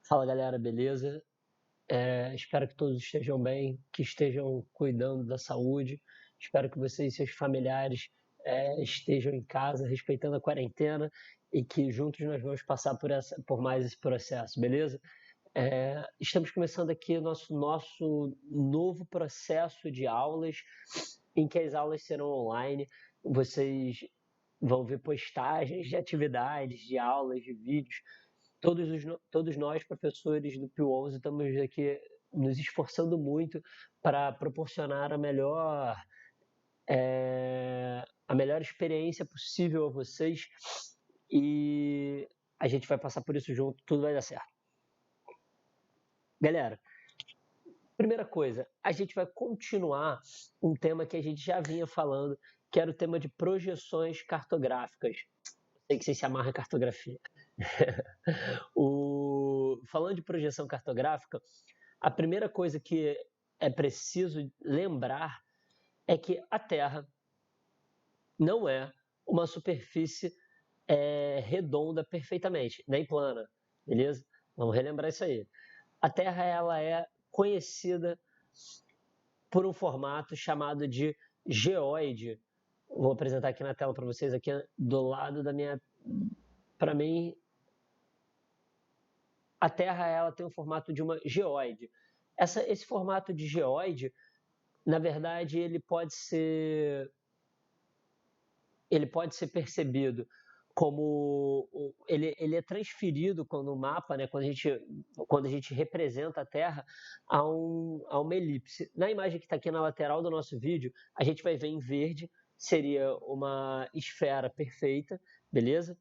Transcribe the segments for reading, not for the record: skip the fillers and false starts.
Fala galera, beleza? Espero que todos estejam bem, que estejam cuidando da saúde. Espero que vocês e seus familiares estejam em casa, respeitando a quarentena e que juntos nós vamos passar por mais esse processo, beleza? Estamos começando aqui o nosso novo processo de aulas, em que as aulas serão online. Vocês vão ver postagens de atividades, de aulas, de vídeos. Todos nós, professores do Pio 11, estamos aqui nos esforçando muito para proporcionar a melhor experiência possível a vocês e a gente vai passar por isso junto, tudo vai dar certo. Galera, primeira coisa, a gente vai continuar um tema que a gente já vinha falando, que era o tema de projeções cartográficas. Sei que vocês se amarram em cartografia. Falando de projeção cartográfica, a primeira coisa que é preciso lembrar é que a Terra não é uma superfície redonda perfeitamente, nem plana, beleza? Vamos relembrar isso aí. A Terra ela é conhecida por um formato chamado de geóide. Vou apresentar aqui na tela para vocês, aqui do lado da minha... Para mim, a Terra ela tem o formato de uma geóide. Esse formato de geóide, na verdade, ele pode ser percebido como ele é transferido quando o mapa, né, quando a gente representa a Terra a uma elipse. Na imagem que está aqui na lateral do nosso vídeo, a gente vai ver em verde, seria uma esfera perfeita, beleza?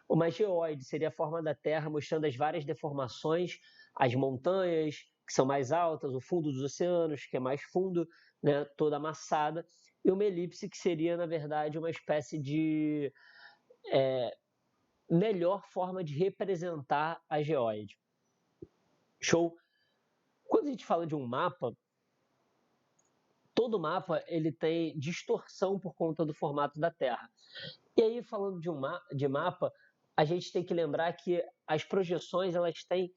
Uma geóide seria a forma da Terra mostrando as várias deformações, as montanhas que são mais altas, o fundo dos oceanos que é mais fundo, né, toda amassada, e uma elipse que seria, na verdade, uma espécie de melhor forma de representar a geóide. Show? Quando a gente fala de um mapa, todo mapa ele tem distorção por conta do formato da Terra. E aí, falando de mapa, a gente tem que lembrar que as projeções elas têm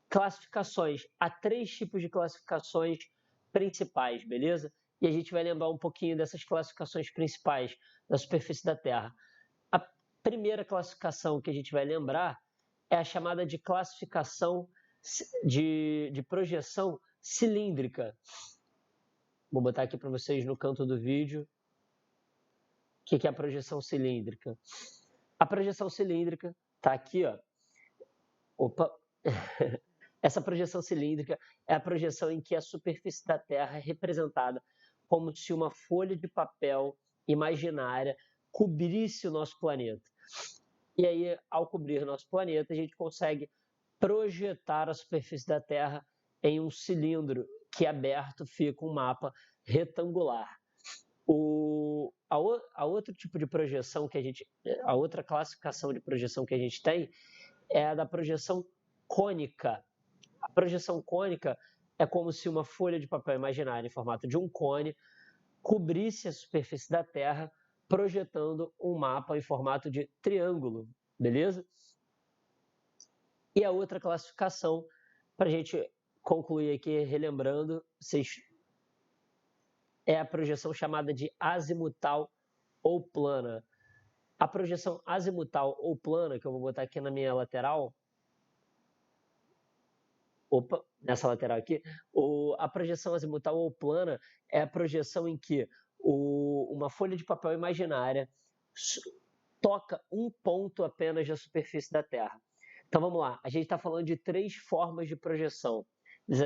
classificações. Há 3 tipos de classificações principais, beleza? E a gente vai lembrar um pouquinho dessas classificações principais da superfície da Terra. A primeira classificação que a gente vai lembrar é a chamada de classificação de projeção cilíndrica. Vou botar aqui para vocês no canto do vídeo o que é a projeção cilíndrica. A projeção cilíndrica está aqui, ó. Opa! Essa projeção cilíndrica é a projeção em que a superfície da Terra é representada como se uma folha de papel imaginária cobrisse o nosso planeta. E aí, ao cobrir o nosso planeta, a gente consegue projetar a superfície da Terra em um cilindro que aberto fica um mapa retangular. A outro tipo de projeção a outra classificação de projeção que a gente tem é a da projeção cônica. A projeção cônica é como se uma folha de papel imaginária em formato de um cone cobrisse a superfície da Terra, projetando um mapa em formato de triângulo, beleza? E a outra classificação, para a gente concluir aqui, relembrando, é a projeção chamada de azimutal ou plana. A projeção azimutal ou plana, que eu vou botar aqui na minha lateral, nessa lateral aqui, a projeção azimutal ou plana é a projeção em que uma folha de papel imaginária toca um ponto apenas da superfície da Terra. Então vamos lá, a gente está falando de 3 formas de projeção,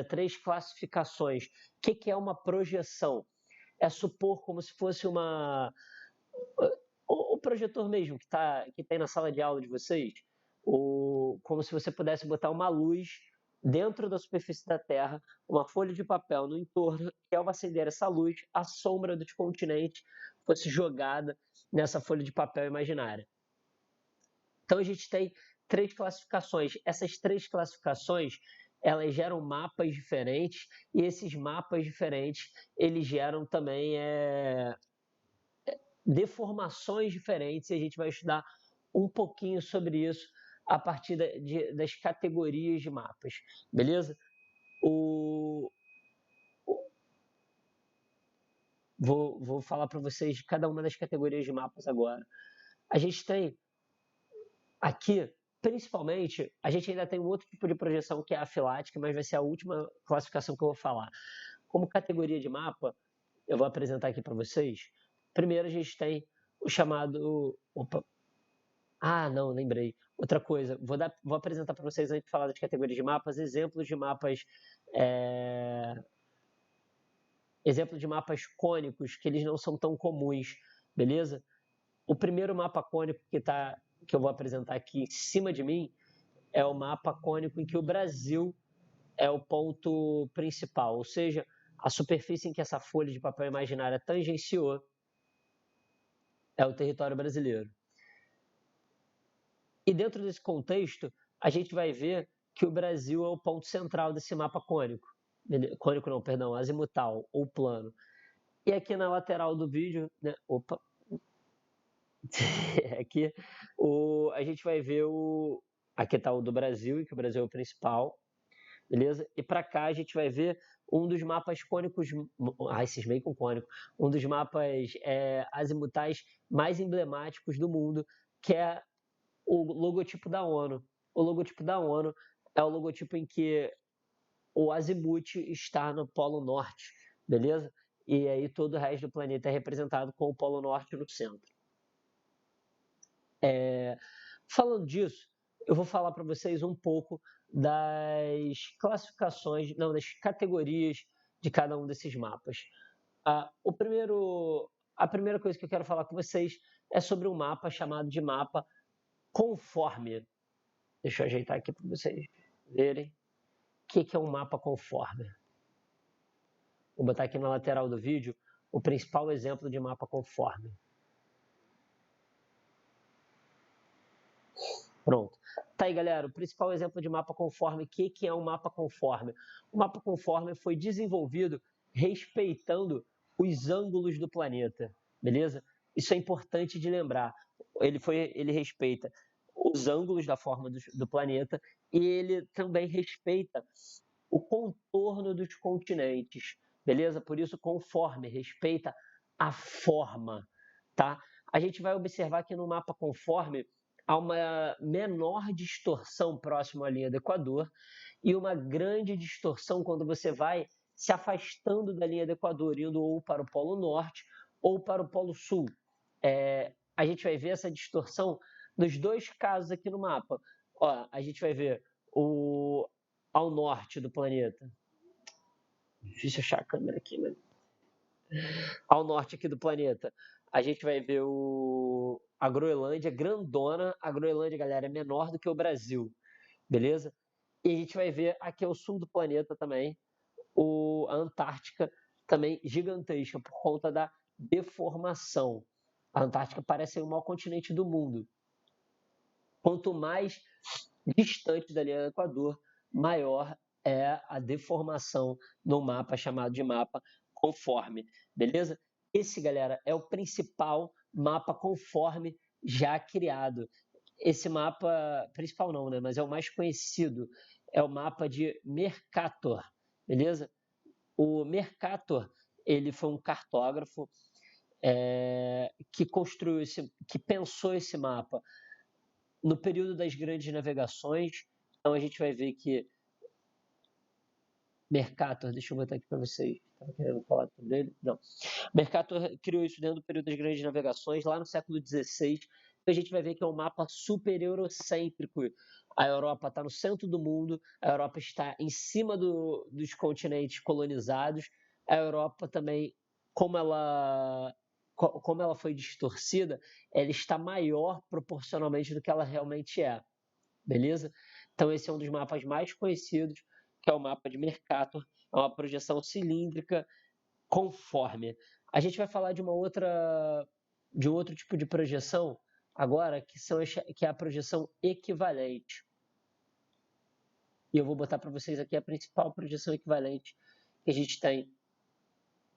3 classificações. O que é uma projeção? É supor como se fosse o projetor mesmo que tem na sala de aula de vocês, como se você pudesse botar uma luz dentro da superfície da Terra, uma folha de papel no entorno, e ao acender essa luz, a sombra dos continentes fosse jogada nessa folha de papel imaginária. Então a gente tem 3 classificações. Essas 3 classificações elas geram mapas diferentes, e esses mapas diferentes eles geram também deformações diferentes, e a gente vai estudar um pouquinho sobre isso a partir das categorias de mapas, beleza? Vou falar para vocês de cada uma das categorias de mapas agora. A gente tem aqui, principalmente, a gente ainda tem um outro tipo de projeção que é a afilática, mas vai ser a última classificação que eu vou falar. Como categoria de mapa, eu vou apresentar aqui para vocês. Primeiro a gente tem o chamado... Opa! Ah, não, lembrei. Outra coisa, vou apresentar para vocês, antes de falar das categorias de mapas, exemplos de mapas cônicos, que eles não são tão comuns, beleza? O primeiro mapa cônico que eu vou apresentar aqui em cima de mim é o mapa cônico em que o Brasil é o ponto principal, ou seja, a superfície em que essa folha de papel imaginária tangenciou é o território brasileiro. E dentro desse contexto, a gente vai ver que o Brasil é o ponto central desse mapa cônico. Cônico não, perdão, azimutal ou plano. E aqui na lateral do vídeo, né? Opa! Aqui a gente vai ver aqui está o do Brasil, que o Brasil é o principal, beleza? E para cá a gente vai ver um dos mapas cônicos, cismei com cônico, um dos mapas azimutais mais emblemáticos do mundo, que é o logotipo da ONU. O logotipo da ONU é o logotipo em que o azimuth está no Polo Norte, beleza? E aí todo o resto do planeta é representado com o Polo Norte no centro. Falando disso, eu vou falar para vocês um pouco das classificações, não, das categorias de cada um desses mapas. A primeira coisa que eu quero falar com vocês é sobre um mapa chamado de mapa conforme. Deixa eu ajeitar aqui para vocês verem. O que é um mapa conforme? Vou botar aqui na lateral do vídeo o principal exemplo de mapa conforme. Pronto. Tá aí, galera, o principal exemplo de mapa conforme. O que é um mapa conforme? O mapa conforme foi desenvolvido respeitando os ângulos do planeta, beleza? Isso é importante de lembrar. Ele respeita os ângulos da forma do planeta e ele também respeita o contorno dos continentes, beleza? Por isso, conforme, respeita a forma, tá? A gente vai observar que no mapa conforme há uma menor distorção próximo à linha do Equador e uma grande distorção quando você vai se afastando da linha do Equador, indo ou para o Polo Norte ou para o Polo Sul. A gente vai ver essa distorção nos dois casos aqui no mapa. Ó, a gente vai ver ao norte do planeta. Difícil achar a câmera aqui, mas... Ao norte aqui do planeta, a gente vai ver a Groenlândia grandona. A Groenlândia, galera, é menor do que o Brasil, beleza? E a gente vai ver aqui ao sul do planeta também, a Antártica também gigantesca por conta da deformação. A Antártica parece o maior continente do mundo. Quanto mais distante da linha do Equador, maior é a deformação no mapa chamado de mapa conforme, beleza? Esse, galera, é o principal mapa conforme já criado. Esse mapa, principal não, né? Mas é o mais conhecido, é o mapa de Mercator, beleza? O Mercator, ele foi um cartógrafo que pensou esse mapa no período das grandes navegações. Então a gente vai ver que Mercator, deixa eu botar aqui para vocês, estava querendo falar dele? Não. Mercator criou isso dentro do período das grandes navegações, lá no século XVI. Então a gente vai ver que é um mapa super eurocêntrico. A Europa está no centro do mundo, a Europa está em cima dos continentes colonizados. A Europa também, como ela foi distorcida, ela está maior proporcionalmente do que ela realmente é, beleza? Então esse é um dos mapas mais conhecidos, que é o mapa de Mercator, é uma projeção cilíndrica conforme. A gente vai falar de um outro tipo de projeção agora, que é a projeção equivalente. E eu vou botar para vocês aqui a principal projeção equivalente que a gente tem,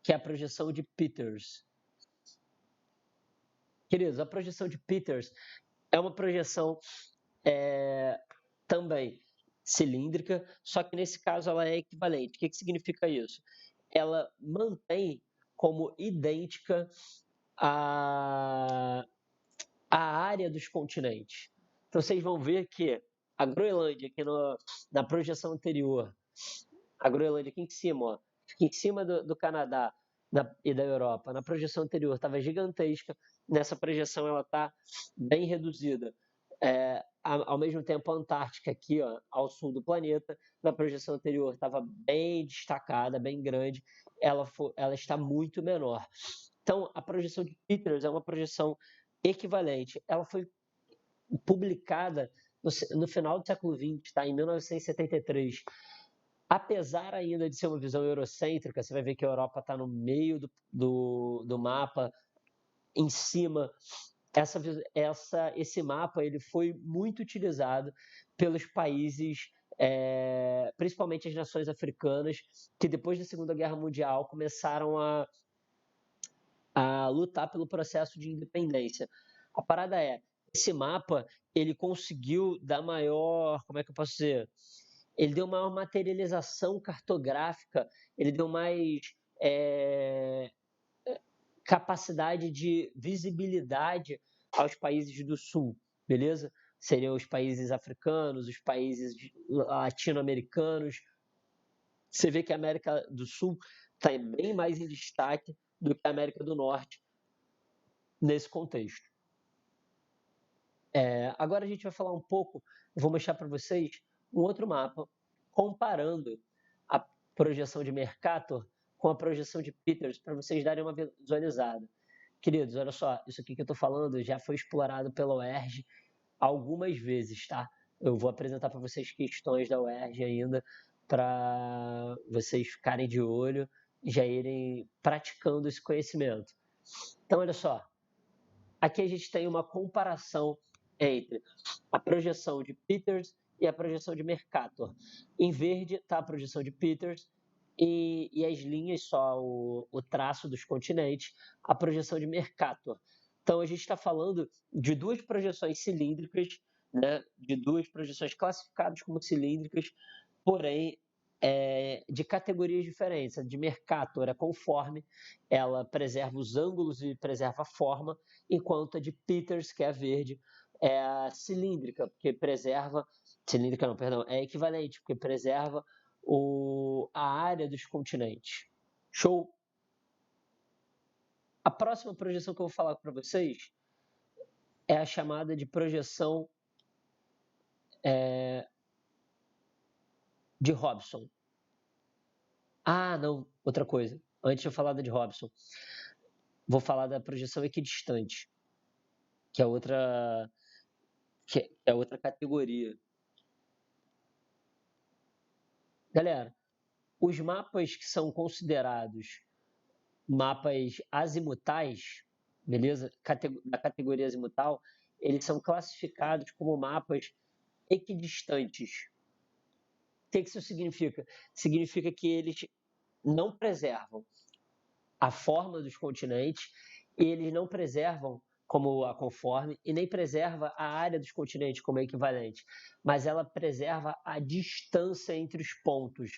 que é a projeção de Peters. Queridos, a projeção de Peters é uma projeção é também cilíndrica, só que nesse caso ela é equivalente. O que significa isso? Ela mantém como idêntica a, a área dos continentes. Então vocês vão ver que a Groenlândia, aqui na projeção anterior, a Groenlândia aqui em cima, ó, aqui em cima do Canadá e da Europa, na projeção anterior estava gigantesca, nessa projeção ela está bem reduzida. Ao mesmo tempo, a Antártica, aqui ó, ao sul do planeta, na projeção anterior estava bem destacada, bem grande, ela está muito menor. Então, a projeção de Peters é uma projeção equivalente. Ela foi publicada no final do século XX, tá? Em 1973. Apesar ainda de ser uma visão eurocêntrica, você vai ver que a Europa está no meio do mapa, em cima. Esse mapa ele foi muito utilizado pelos países, principalmente as nações africanas, que depois da Segunda Guerra Mundial começaram a lutar pelo processo de independência. A parada esse mapa ele conseguiu dar maior, como é que eu posso dizer? Ele deu maior materialização cartográfica, ele deu mais capacidade de visibilidade aos países do Sul, beleza? Seriam os países africanos, os países latino-americanos. Você vê que a América do Sul está bem mais em destaque do que a América do Norte nesse contexto. Agora a gente vai falar um pouco, vou mostrar para vocês um outro mapa comparando a projeção de Mercator com a projeção de Peters, para vocês darem uma visualizada. Queridos, olha só, isso aqui que eu estou falando já foi explorado pela UERJ algumas vezes, tá? Eu vou apresentar para vocês questões da UERJ ainda, para vocês ficarem de olho e já irem praticando esse conhecimento. Então, olha só, aqui a gente tem uma comparação entre a projeção de Peters e a projeção de Mercator. Em verde está a projeção de Peters e as linhas, só o traço dos continentes, a projeção de Mercator. Então a gente está falando de duas projeções cilíndricas, né, de duas projeções classificadas como cilíndricas, porém de categorias diferentes. A de Mercator é conforme, ela preserva os ângulos e preserva a forma, enquanto a de Peters, que é a verde, é a cilíndrica, porque preserva. Cilíndrica não, perdão, é equivalente, porque preserva a área dos continentes. Show? A próxima projeção que eu vou falar para vocês é a chamada de projeção de Robson. Ah, não, outra coisa. Antes de eu falar da de Robson, vou falar da projeção equidistante, que é outra categoria. Galera, os mapas que são considerados mapas azimutais, beleza? Da categoria azimutal, eles são classificados como mapas equidistantes. O que isso significa? Significa que eles não preservam a forma dos continentes, e eles não preservam como a conforme, e nem preserva a área dos continentes como equivalente, mas ela preserva a distância entre os pontos.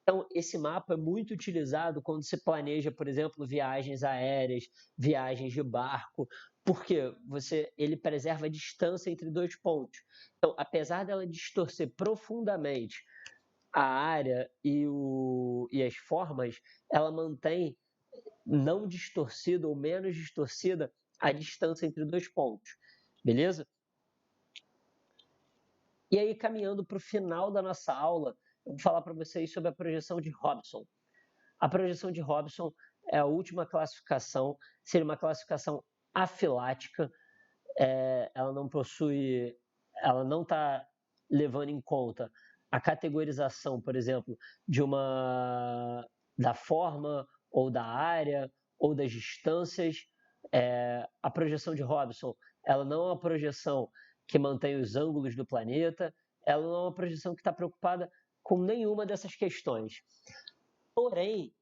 Então, esse mapa é muito utilizado quando se planeja, por exemplo, viagens aéreas, viagens de barco, porque ele preserva a distância entre dois pontos. Então, apesar dela distorcer profundamente a área e as formas, ela mantém não distorcida ou menos distorcida a distância entre dois pontos. Beleza? E aí, caminhando para o final da nossa aula, eu vou falar para vocês sobre a projeção de Robson. A projeção de Robson é a última classificação, seria uma classificação afilática, ela não está levando em conta a categorização, por exemplo, da forma ou da área ou das distâncias. A projeção de Robson, ela não é uma projeção que mantém os ângulos do planeta, ela não é uma projeção que está preocupada com nenhuma dessas questões. Porém,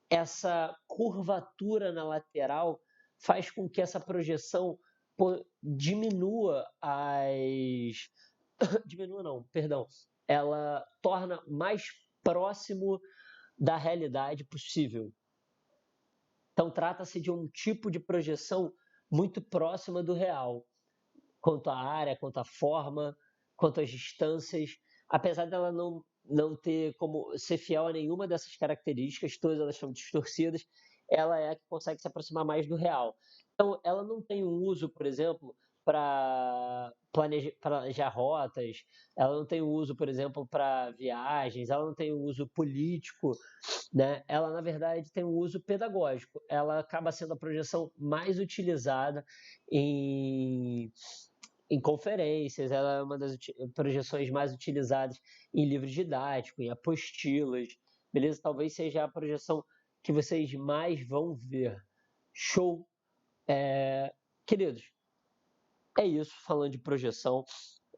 essa curvatura na lateral faz com que essa projeção diminua as... Diminua não, perdão. Ela torna mais próximo da realidade possível. Então, trata-se de um tipo de projeção muito próxima do real, quanto à área, quanto à forma, quanto às distâncias. Apesar dela não ter como ser fiel a nenhuma dessas características, todas elas são distorcidas, ela é a que consegue se aproximar mais do real. Então, ela não tem um uso, por exemplo, para planejar rotas, ela não tem um uso, por exemplo, para viagens, ela não tem um uso político, né? Ela, na verdade, tem um uso pedagógico. Ela acaba sendo a projeção mais utilizada em conferências, ela é uma das projeções mais utilizadas em livros didáticos, em apostilas, beleza? Talvez seja a projeção que vocês mais vão ver. Show? Queridos, é isso falando de projeção.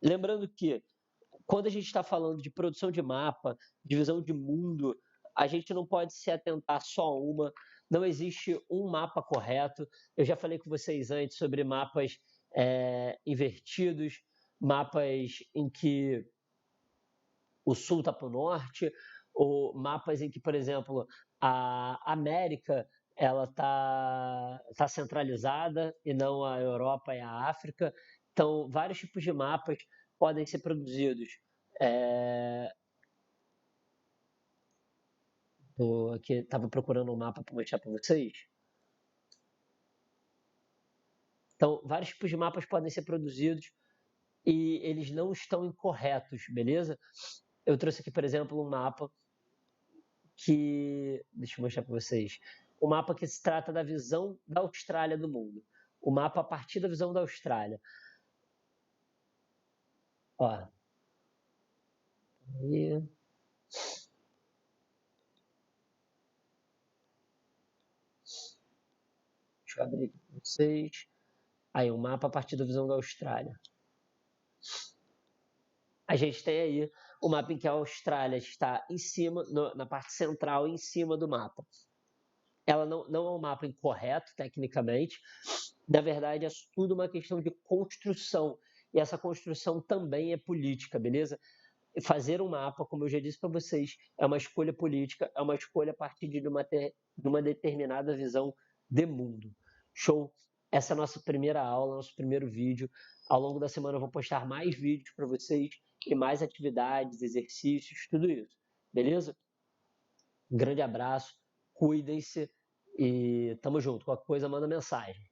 Lembrando que quando a gente está falando de produção de mapa, divisão de mundo, a gente não pode se atentar só a uma, não existe um mapa correto. Eu já falei com vocês antes sobre mapas invertidos, mapas em que o sul está para o norte, ou mapas em que, por exemplo, a América ela tá centralizada e não a Europa e a África. Então, vários tipos de mapas podem ser produzidos. Aqui estava procurando um mapa para mostrar para vocês. Então, vários tipos de mapas podem ser produzidos e eles não estão incorretos, beleza? Eu trouxe aqui, por exemplo, um mapa que... Deixa eu mostrar para vocês. Um mapa que se trata da visão da Austrália do mundo. O mapa a partir da visão da Austrália. Ó. Aí. Deixa eu abrir aqui para vocês. Aí, um mapa a partir da visão da Austrália. A gente tem aí o mapa em que a Austrália está em cima, na parte central, em cima do mapa. Ela não é um mapa incorreto, tecnicamente. Na verdade, é tudo uma questão de construção. E essa construção também é política, beleza? Fazer um mapa, como eu já disse para vocês, é uma escolha política, é uma escolha a partir de uma determinada visão de mundo. Show? Essa é a nossa primeira aula, nosso primeiro vídeo. Ao longo da semana eu vou postar mais vídeos para vocês e mais atividades, exercícios, tudo isso. Beleza? Um grande abraço, cuidem-se e tamo junto. Qualquer coisa, manda mensagem.